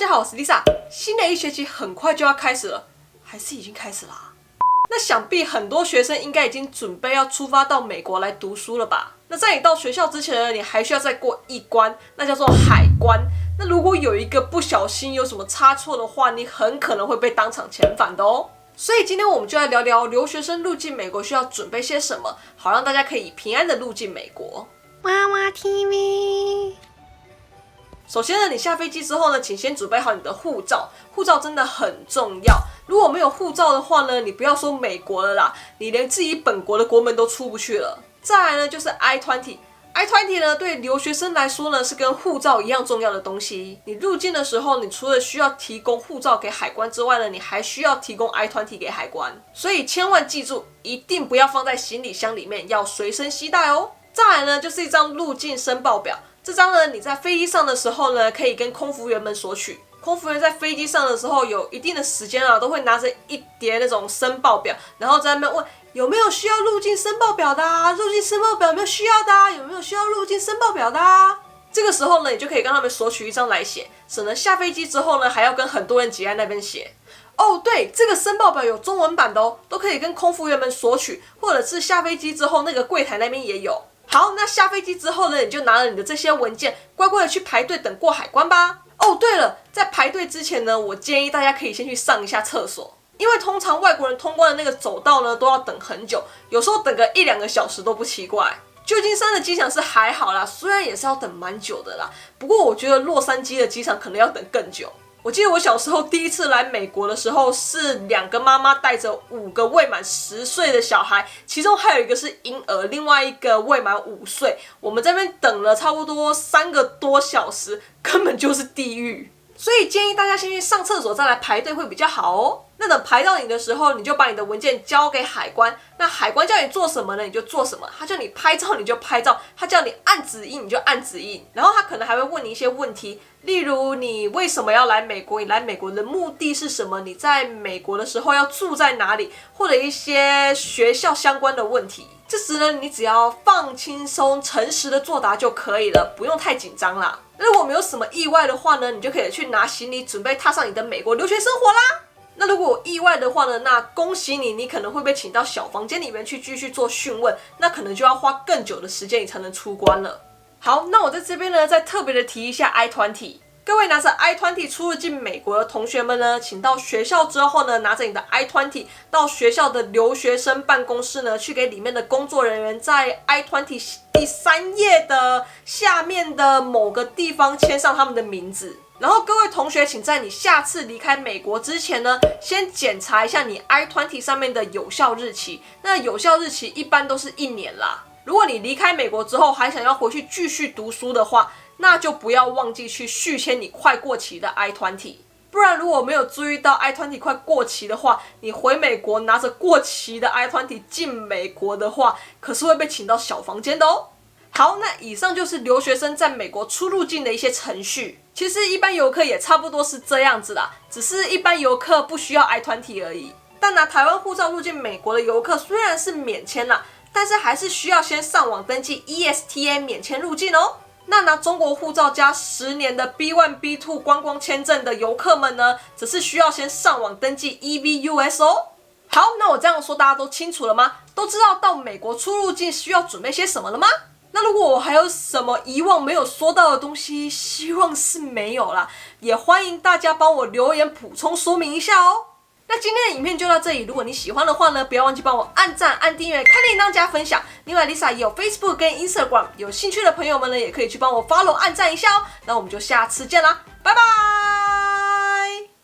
家好，我是 Lisa。新的一学期很快就要开始了，还是已经开始啦？那想必很多学生应该已经准备要出发到美国来读书了吧？那在你到学校之前呢，你还需要再过一关，那叫做海关。那如果有一个不小心有什么差错的话，你很可能会被当场遣返的哦。所以今天我们就来聊聊留学生入境美国需要准备些什么，好让大家可以平安的入境美国。娃娃 TV。首先呢，你下飞机之后呢，请先准备好你的护照，护照真的很重要。如果没有护照的话呢，你不要说美国了啦，你连自己本国的国门都出不去了。再来呢，就是 I-20。I-20 呢，对留学生来说呢，是跟护照一样重要的东西。你入境的时候，你除了需要提供护照给海关之外呢，你还需要提供 I-20 给海关。所以千万记住，一定不要放在行李箱里面，要随身携带哦。再来呢，就是一张入境申报表。这张呢，你在飞机上的时候呢，可以跟空服员们索取。空服员在飞机上的时候，有一定的时间啊，都会拿着一叠那种申报表，然后在那边问有没有需要入境申报表的啊？入境申报表有没有需要的啊？有没有需要入境申报表的啊？这个时候呢，你就可以跟他们索取一张来写，省得下飞机之后呢，还要跟很多人挤在那边写。哦，对，这个申报表有中文版的哦，都可以跟空服员们索取，或者是下飞机之后那个柜台那边也有。好，那下飞机之后呢，你就拿了你的这些文件，乖乖的去排队等过海关吧。哦，对了，在排队之前呢，我建议大家可以先去上一下厕所，因为通常外国人通关的那个走道呢，都要等很久，有时候等个1-2个小时都不奇怪。旧金山的机场是还好啦，虽然也是要等蛮久的啦，不过我觉得洛杉矶的机场可能要等更久。我记得我小时候第一次来美国的时候，是2个妈妈带着5个未满10岁的小孩，其中还有一个是婴儿，另外一个未满5岁。我们在那边等了差不多3个多小时，根本就是地狱。所以建议大家先去上厕所再来排队会比较好哦。那等排到你的时候，你就把你的文件交给海关。那海关叫你做什么呢，你就做什么。他叫你拍照你就拍照，他叫你按指印你就按指印。然后他可能还会问你一些问题，例如你为什么要来美国，你来美国的目的是什么，你在美国的时候要住在哪里，或者一些学校相关的问题。这时呢，你只要放轻松诚实的作答就可以了，不用太紧张啦。如果没有什么意外的话呢，你就可以去拿行李准备踏上你的美国留学生活啦。那如果有意外的话呢，那恭喜你，你可能会被请到小房间里面去继续做讯问，那可能就要花更久的时间你才能出关了。好，那我在这边呢再特别的提一下 I-20。各位拿着 I-20 出入境美国的同学们呢，请到学校之后呢，拿着你的 I-20 到学校的留学生办公室呢，去给里面的工作人员在 I-20 第3页的下面的某个地方签上他们的名字。然后各位同学，请在你下次离开美国之前呢，先检查一下你 I-20 上面的有效日期。那有效日期一般都是1年啦。如果你离开美国之后还想要回去继续读书的话，那就不要忘记去续签你快过期的 I-20。不然如果没有注意到 I-20 快过期的话，你回美国拿着过期的 I-20 进美国的话，可是会被请到小房间的哦。好，那以上就是留学生在美国出入境的一些程序。其实一般游客也差不多是这样子啦，只是一般游客不需要 I-20 而已。但拿台湾护照入境美国的游客虽然是免签啦，但是还是需要先上网登记 ESTA 免签入境哦。那拿中国护照加10年的 B1、B2 观光签证的游客们呢，则是需要先上网登记 EVUS 哦。好，那我这样说大家都清楚了吗？都知道到美国出入境需要准备些什么了吗？那如果我还有什么遗忘没有说到的东西，希望是没有啦，也欢迎大家帮我留言补充说明一下哦。那今天的影片就到这里，如果你喜欢的话呢，不要忘记帮我按赞、按订阅、开铃铛、加分享。另外 Lisa 也有 Facebook 跟 Instagram， 有兴趣的朋友们呢，也可以去帮我 follow 按赞一下哦。那我们就下次见啦，拜拜。